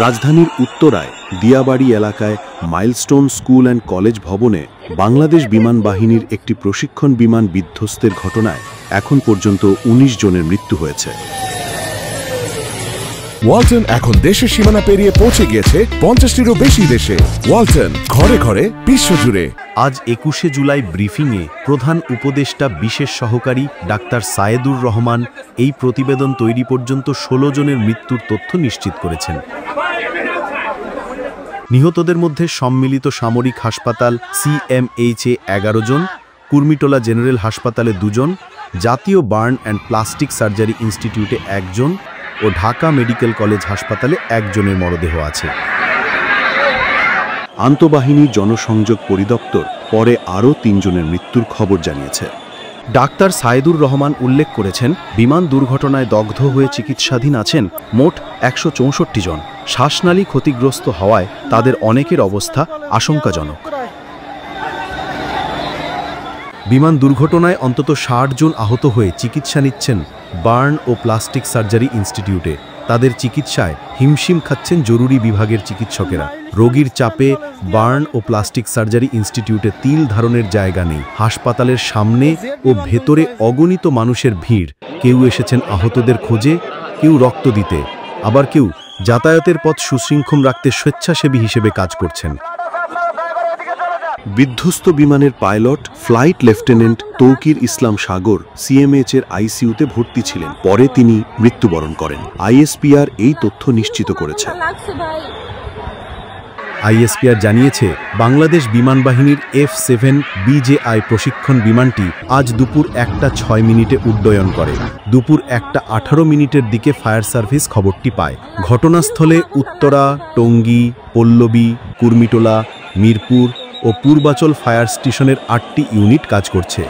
রাজধানীর উত্তরায় দিয়াবাড়ি এলাকায় মাইলস্টোন স্কুল অ্যান্ড কলেজ ভবনে বাংলাদেশ বিমান বাহিনীর একটি প্রশিক্ষণ বিমান বিধ্বস্তের ঘটনায় এখন পর্যন্ত ১৯ জনের মৃত্যু হয়েছে। ওয়ালটন এখন দেশের সীমানা পেরিয়ে পৌঁছে গিয়েছে ৫০টিরও বেশি দেশে। ওয়ালটন, ঘরে ঘরে, বিশ্বজুড়ে। আজ ২১শে জুলাই ব্রিফিংয়ে প্রধান উপদেষ্টা বিশেষ সহকারী ডাক্তার সায়েদুর রহমান এই প্রতিবেদন তৈরি পর্যন্ত ১৬ জনের মৃত্যুর তথ্য নিশ্চিত করেছেন। নিহতদের মধ্যে সম্মিলিত সামরিক হাসপাতাল CMH-এ ১১ জন, কুর্মিটোলা জেনারেল হাসপাতালে ২ জন, জাতীয় বার্ন অ্যান্ড প্লাস্টিক সার্জারি ইনস্টিটিউটে ১ জন ও ঢাকা মেডিকেল কলেজ হাসপাতালে ১ জনের মরদেহ আছে। আন্তঃবাহিনী জনসংযোগ পরিদপ্তর পরে আরও ৩ জনের মৃত্যুর খবর জানিয়েছে। ডাক্তার সায়েদুর রহমান উল্লেখ করেছেন, বিমান দুর্ঘটনায় দগ্ধ হয়ে চিকিৎসাধীন আছেন মোট ১৬৪ জন। শ্বাসনালী ক্ষতিগ্রস্ত হওয়ায় তাদের অনেকের অবস্থা আশঙ্কাজনক। বিমান দুর্ঘটনায় অন্তত ৬০ জন আহত হয়ে চিকিৎসা নিচ্ছেন বার্ন ও প্লাস্টিক সার্জারি ইনস্টিটিউটে। তাদের চিকিৎসায় হিমশিম খাচ্ছেন জরুরি বিভাগের চিকিৎসকেরা। রোগীর চাপে বার্ন ও প্লাস্টিক সার্জারি ইনস্টিটিউটে তিল ধারণের জায়গা নেই। হাসপাতালের সামনে ও ভেতরে অগণিত মানুষের ভিড়। কেউ এসেছেন আহতদের খোঁজে, কেউ রক্ত দিতে, আবার কেউ যাতায়াতের পথ সুশৃঙ্খল রাখতে স্বেচ্ছাসেবী হিসেবে কাজ করছেন। বিধ্বস্ত বিমানের পাইলট ফ্লাইট লেফটেন্যান্ট তৌকির ইসলাম সাগর CMH-এর ICU-তে ভর্তি ছিলেন। পরে তিনি মৃত্যুবরণ করেন। ISPR এই তথ্য নিশ্চিত করেছে। ISPR জানিয়েছে, বাংলাদেশ বিমান বাহিনীর F-7 BJI প্রশিক্ষণ বিমানটি আজ দুপুর ১টা ৬ উড্ডয়ন করে। দুপুর ১টা ১৮ দিকে ফায়ার সার্ভিস খবরটি পায়। ঘটনাস্থলে উত্তরা, টঙ্গী, পল্লবী, কুর্মিটোলা, মিরপুর ও পূর্বাচল ফায়ার স্টেশনের ৮টি ইউনিট কাজ করছে।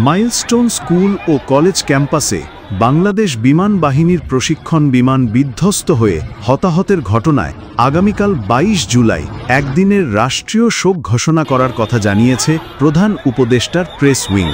মাইলস্টোন স্কুল ও কলেজ ক্যাম্পাসে বাংলাদেশ বিমান বাহিনীর প্রশিক্ষণ বিমান বিধ্বস্ত হয়ে হতাহতের ঘটনায় আগামীকাল ২২ জুলাই একদিনের রাষ্ট্রীয় শোক ঘোষণা করার কথা জানিয়েছে প্রধান উপদেষ্টার প্রেস উইং।